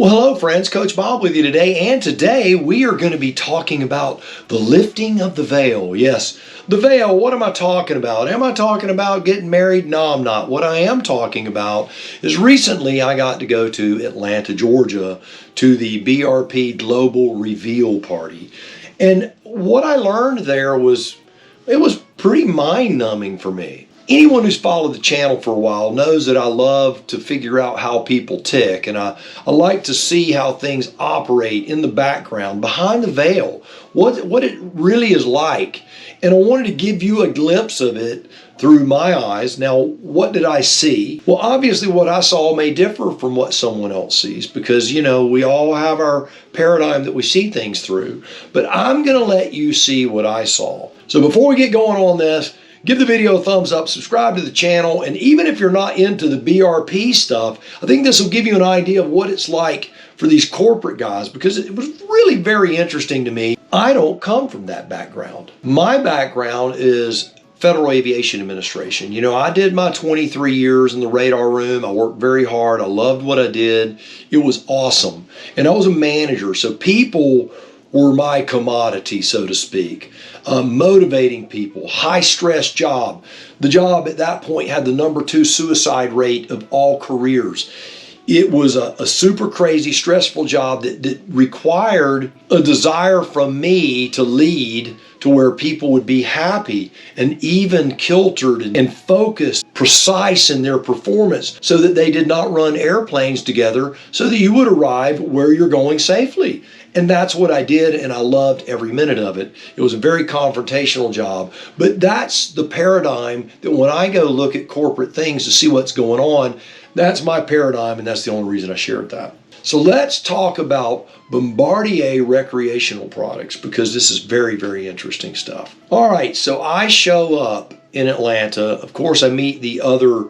Well, hello friends, Coach Bob with you today, and today we are going to be talking about the lifting of the veil. Yes, the veil, what am I talking about? Am I talking about getting married? No, I'm not. What I am talking about is recently I got to go to Atlanta, Georgia to the BRP Global Reveal Party. And what I learned there was, it was pretty mind-numbing for me. Anyone who's followed the channel for a while knows that I love to figure out how people tick, and I like to see how things operate in the background, behind the veil, what it really is like. And I wanted to give you a glimpse of it through my eyes. Now, what did I see? Well, obviously what I saw may differ from what someone else sees because, you know, we all have our paradigm that we see things through. But I'm going to let you see what I saw. So before we get going on this, give the video a thumbs up, subscribe to the channel, and even if you're not into the BRP stuff, I think this will give you an idea of what it's like for these corporate guys because it was really very interesting to me. I don't come from that background. My background is Federal Aviation Administration. You know, I did my 23 years in the radar room. I worked very hard. I loved what I did. It was awesome. And I was a manager, so people were my commodity, so to speak. Motivating people, high stress job. The job at that point had the #2 suicide rate of all careers. It was a super crazy, stressful job that required a desire from me to lead to where people would be happy and even kiltered and focused, precise in their performance so that they did not run airplanes together so that you would arrive where you're going safely. And that's what I did, and I loved every minute of it. It was a very confrontational job, but that's the paradigm that when I go look at corporate things to see what's going on, that's my paradigm, and that's the only reason I shared that. So let's talk about Bombardier recreational products because this is very, very interesting stuff. All right, so I show up in Atlanta. Of course, I meet the other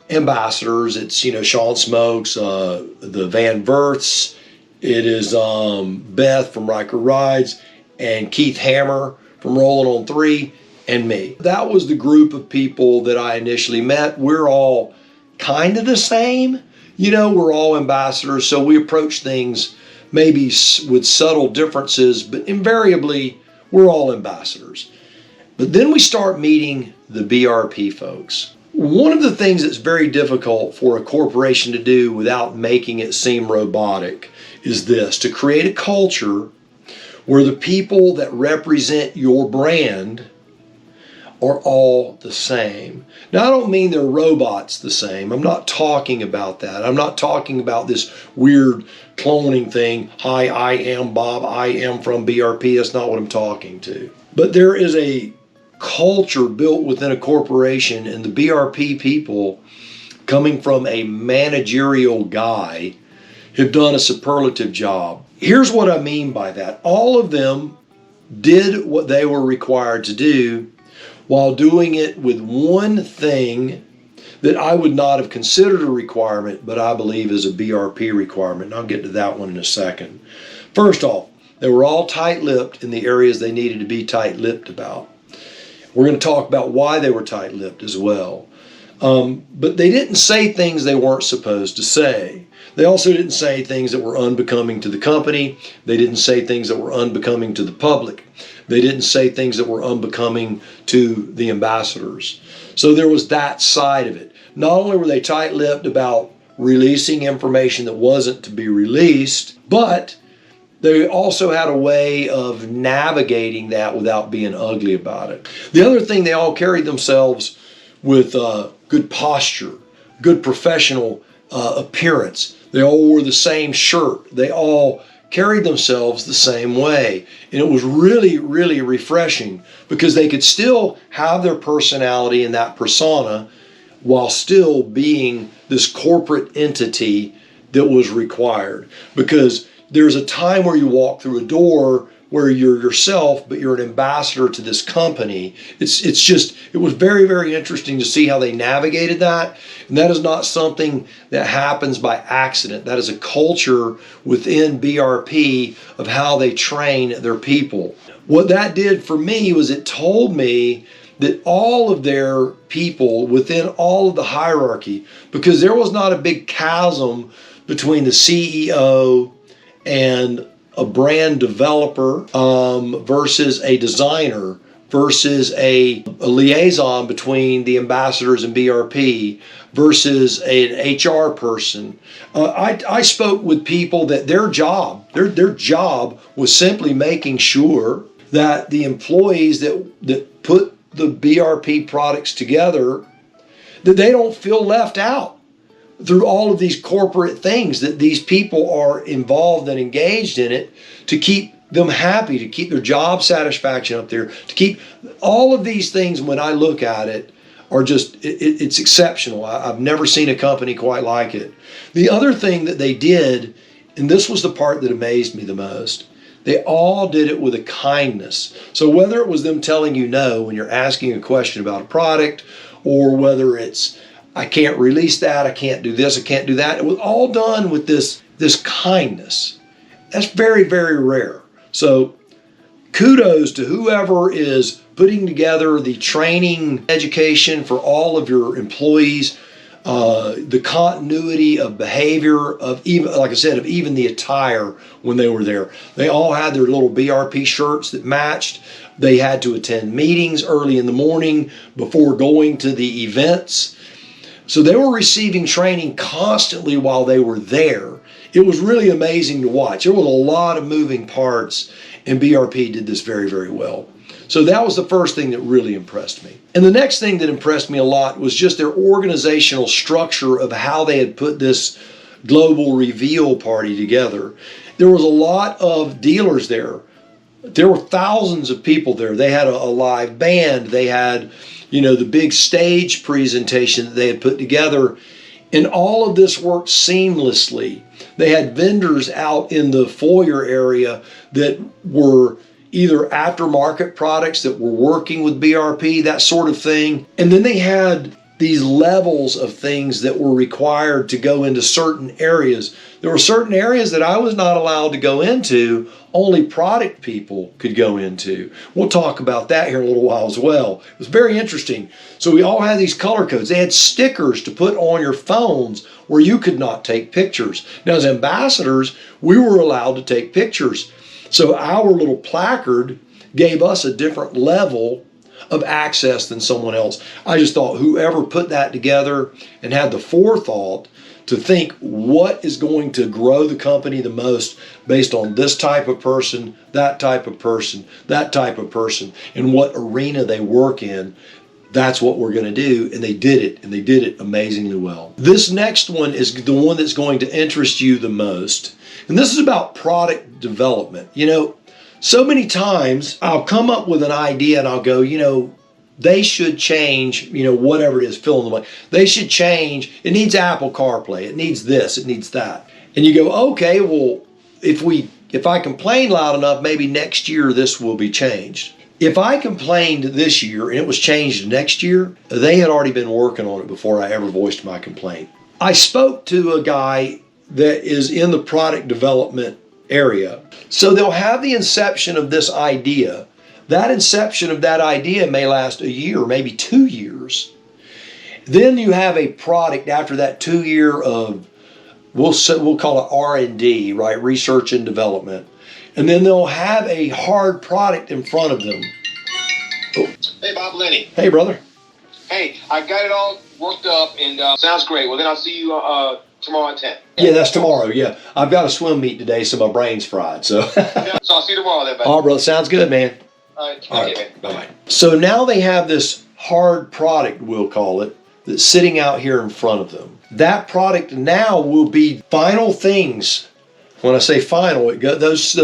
ambassadors. It's, you know, Sean Smokes, the Van Verths. It is Beth from Ryker Rydes and Keith Hammer from Rolling on 3 and me. That was the group of people that I initially met. We're all kind of the same. You know, we're all ambassadors, so we approach things maybe with subtle differences, but invariably we're all ambassadors. But then we start meeting the BRP folks. One of the things that's very difficult for a corporation to do without making it seem robotic is this: to create a culture where the people that represent your brand are all the same. Now, I don't mean they're robots the same. I'm not talking about that. I'm not talking about this weird cloning thing. Hi, I am Bob. I am from BRP. That's not what I'm talking to. But there is a culture built within a corporation, and the BRP people, coming from a managerial guy, have done a superlative job. Here's what I mean by that. All of them did what they were required to do while doing it with one thing that I would not have considered a requirement, but I believe is a BRP requirement. And I'll get to that one in a second. First off, they were all tight-lipped in the areas they needed to be tight-lipped about. We're going to talk about why they were tight-lipped as well. But they didn't say things they weren't supposed to say. They also didn't say things that were unbecoming to the company. They didn't say things that were unbecoming to the public. They didn't say things that were unbecoming to the ambassadors. So there was that side of it. Not only were they tight-lipped about releasing information that wasn't to be released, but they also had a way of navigating that without being ugly about it. The other thing, they all carried themselves with good posture, good professional appearance. They all wore the same shirt. They all carried themselves the same way. And it was really, really refreshing because they could still have their personality and that persona while still being this corporate entity that was required. Because there's a time where you walk through a door where you're yourself, but you're an ambassador to this company. It was very, very interesting to see how they navigated that. And that is not something that happens by accident. That is a culture within BRP of how they train their people. What that did for me was it told me that all of their people within all of the hierarchy, because there was not a big chasm between the CEO and a brand developer versus a designer versus a liaison between the ambassadors and BRP versus an HR person. I spoke with people that their job was simply making sure that the employees that put the BRP products together, that they don't feel left out through all of these corporate things, that these people are involved and engaged in it to keep them happy, to keep their job satisfaction up there, to keep all of these things. When I look at it, are just, it's exceptional. I've never seen a company quite like it. The other thing that they did, and this was the part that amazed me the most, they all did it with a kindness. So whether it was them telling you no when you're asking a question about a product, or whether it's, I can't release that, I can't do this, I can't do that, it was all done with this kindness. That's very, very rare. So kudos to whoever is putting together the training education for all of your employees, the continuity of behavior of, even, like I said, of even the attire when they were there. They all had their little BRP shirts that matched. They had to attend meetings early in the morning before going to the events. So they were receiving training constantly while they were there. It was really amazing to watch. There was a lot of moving parts, and BRP did this very, very well. So that was the first thing that really impressed me. And the next thing that impressed me a lot was just their organizational structure of how they had put this global reveal party together. There was a lot of dealers there. There were thousands of people there. They had a live band. They had, you know, the big stage presentation that they had put together. And all of this worked seamlessly. They had vendors out in the foyer area that were either aftermarket products that were working with BRP, that sort of thing. And then they had these levels of things that were required to go into certain areas. There were certain areas that I was not allowed to go into, only product people could go into. We'll talk about that here in a little while as well. It was very interesting. So we all had these color codes. They had stickers to put on your phones where you could not take pictures. Now, as ambassadors, we were allowed to take pictures. So our little placard gave us a different level of access than someone else. I just thought whoever put that together and had the forethought to think what is going to grow the company the most based on this type of person, that type of person, that type of person, and what arena they work in, that's what we're going to do. And they did it, and they did it amazingly well. This next one is the one that's going to interest you the most. And this is about product development. You know, so many times I'll come up with an idea and I'll go, you know, they should change, you know, whatever it is, fill in the blank. They should change. It needs Apple CarPlay. It needs this. It needs that. And you go, okay, well, if I complain loud enough, maybe next year this will be changed. If I complained this year and it was changed next year, they had already been working on it before I ever voiced my complaint. I spoke to a guy that is in the product development area. So they'll have the inception of this idea. That inception of that idea may last a year, maybe 2 years. Then you have a product after that 2 year of, we'll call it R&D, right? Research and development. And then they'll have a hard product in front of them. Oh. Hey, Bob Lenny. Hey, brother. Hey, I got it all worked up, and sounds great. Well, then I'll see you tomorrow at 10. Yeah, that's tomorrow, yeah. I've got a swim meet today, so my brain's fried. So, yeah, so I'll see you tomorrow then, buddy. All right, brother. Sounds good, man. All right. All right. Bye-bye. So now they have this hard product, we'll call it, that's sitting out here in front of them. That product now will be final things. When I say final, those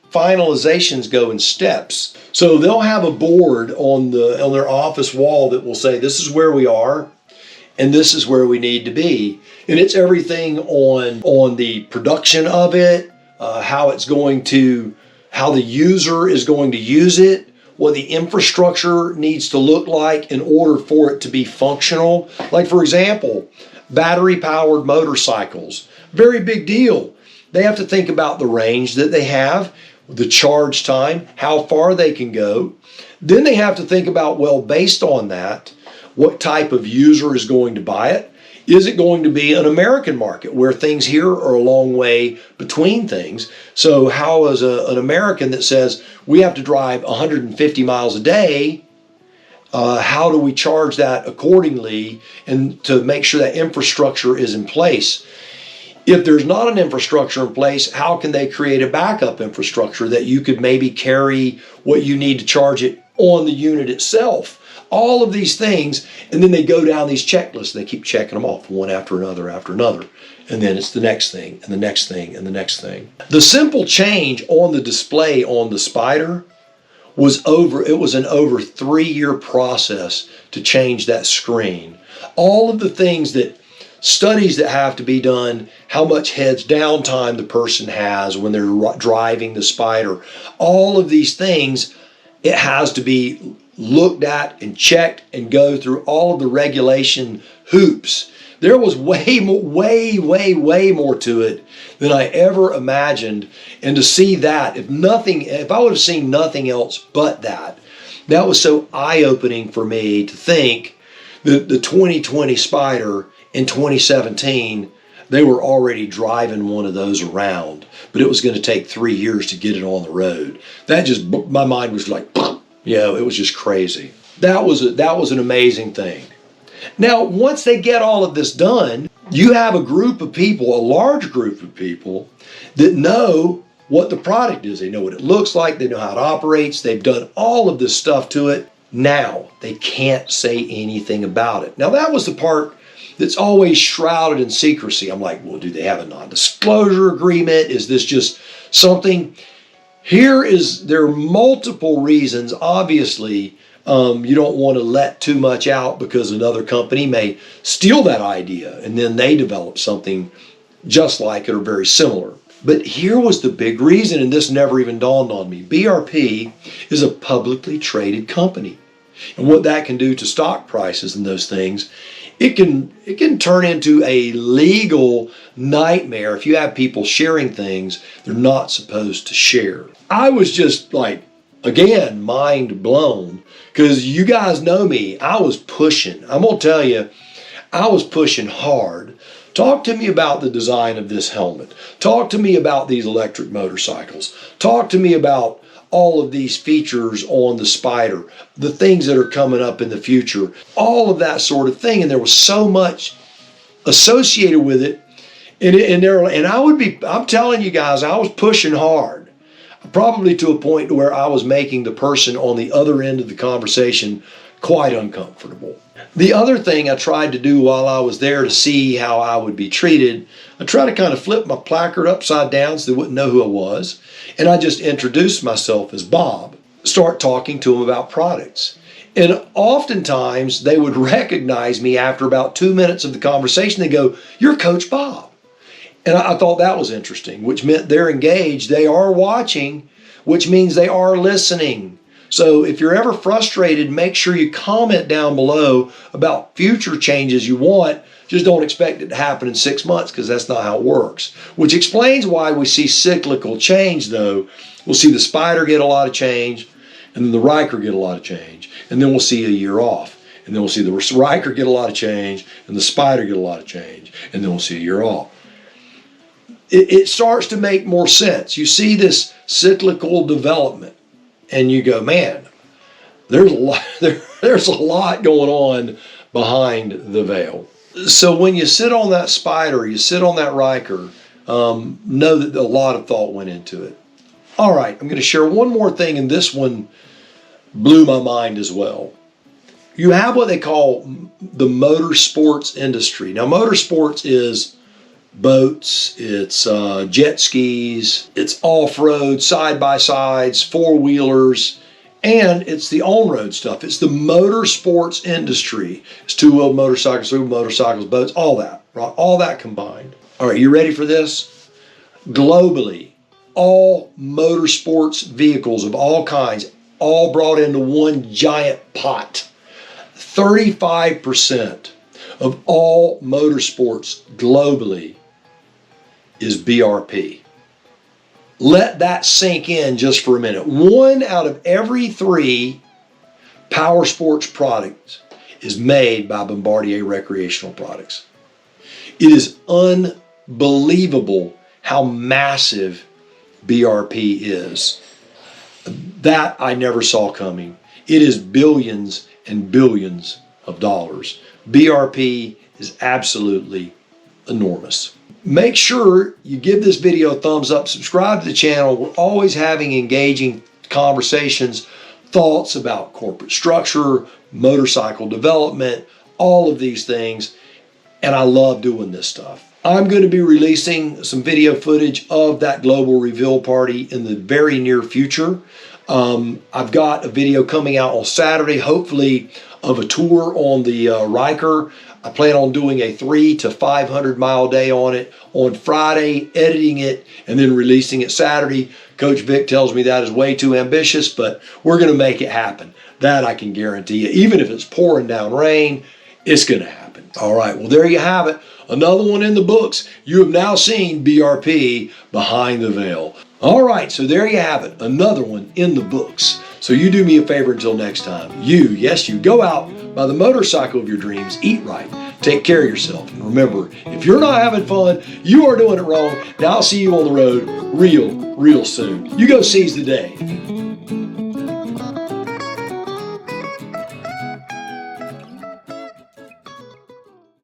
finalizations go in steps. So they'll have a board on their office wall that will say, this is where we are, and this is where we need to be. And it's everything on the production of it, how the user is going to use it, what the infrastructure needs to look like in order for it to be functional. Like, for example, battery-powered motorcycles, very big deal. They have to think about the range that they have, the charge time, how far they can go. Then they have to think about, well, based on that, what type of user is going to buy it? Is it going to be an American market where things here are a long way between things? So how is an American that says we have to drive 150 miles a day, how do we charge that accordingly and to make sure that infrastructure is in place? If there's not an infrastructure in place, how can they create a backup infrastructure that you could maybe carry what you need to charge it on the unit itself? All of these things, and then they go down these checklists and they keep checking them off one after another after another. And then it's the next thing and the next thing and the next thing. The simple change on the display on the Spyder was an over 3-year process to change that screen. All of the things that studies that have to be done, how much heads down time the person has when they're driving the Spyder, all of these things, it has to be looked at and checked and go through all of the regulation hoops. There was way more to it than I ever imagined. And to see that, if I would have seen nothing else but that was so eye-opening for me to think that the 2020 Spyder in 2017, they were already driving one of those around, but it was going to take 3 years to get it on the road. That just, my mind was like, it was just crazy. That was an amazing thing. Now, once they get all of this done, you have a group of people, a large group of people that know what the product is. They know what it looks like. They know how it operates. They've done all of this stuff to it. Now, they can't say anything about it. Now, that was the part that's always shrouded in secrecy. I'm like, well, do they have a non-disclosure agreement? Is this just something? There are multiple reasons. Obviously, you don't want to let too much out because another company may steal that idea and then they develop something just like it or very similar. But here was the big reason, and this never even dawned on me. BRP is a publicly traded company. And what that can do to stock prices and those things, it can turn into a legal nightmare if you have people sharing things they're not supposed to share. I was just like, again, mind blown, because you guys know me. I was pushing. I'm going to tell you, I was pushing hard. Talk to me about the design of this helmet. Talk to me about these electric motorcycles. Talk to me about all of these features on the Spyder, the things that are coming up in the future, all of that sort of thing. And there was so much associated with it. I'm telling you guys, I was pushing hard, probably to a point where I was making the person on the other end of the conversation quite uncomfortable. The other thing I tried to do while I was there to see how I would be treated, I tried to kind of flip my placard upside down so they wouldn't know who I was. And I just introduced myself as Bob, start talking to them about products. And oftentimes they would recognize me after about 2 minutes of the conversation. They go, "You're Coach Bob." And I thought that was interesting, which meant they're engaged. They are watching, which means they are listening. So if you're ever frustrated, make sure you comment down below about future changes you want. Just don't expect it to happen in 6 months, because that's not how it works. Which explains why we see cyclical change, though. We'll see the Spyder get a lot of change, and then the Ryker get a lot of change, and then we'll see a year off. And then we'll see the Ryker get a lot of change, and the Spyder get a lot of change, and then we'll see a year off. It starts to make more sense. You see this cyclical development, and you go, man, there's a lot going on behind the veil. So when you sit on that Spyder, you sit on that Ryker, know that a lot of thought went into it. All right, I'm going to share one more thing, and this one blew my mind as well. You have what they call the motorsports industry. Now, motorsports is boats, it's jet skis, it's off-road, side-by-sides, four-wheelers, and it's the on-road stuff. It's the motorsports industry. It's two-wheel motorcycles, three-wheel motorcycles, boats, all that, right? All that combined. All right, you ready for this? Globally, all motorsports vehicles of all kinds, all brought into one giant pot. 35% of all motorsports globally is BRP. Let that sink in just for a minute. 1 out of every 3 power sports products is made by Bombardier Recreational Products. It is unbelievable how massive BRP is. That I never saw coming. It is billions and billions of dollars. BRP is absolutely enormous. Make sure you give this video a thumbs up, subscribe to the channel. We're always having engaging conversations, thoughts about corporate structure, motorcycle development, all of these things. And I love doing this stuff. I'm going to be releasing some video footage of that global reveal party in the very near future. I've got a video coming out on Saturday, hopefully, of a tour on the Ryker. I plan on doing a 300 to 500 mile day on it on Friday, editing it, and then releasing it Saturday. Coach Vic tells me that is way too ambitious, but we're going to make it happen. That I can guarantee you. Even if it's pouring down rain, it's going to happen. All right, well, there you have it. Another one in the books. You have now seen BRP Behind the Veil. All right, so there you have it. Another one in the books. So you do me a favor until next time. Yes, you go out, buy the motorcycle of your dreams, eat right, take care of yourself. And remember, if you're not having fun, you are doing it wrong. Now I'll see you on the road real soon. You go seize the day.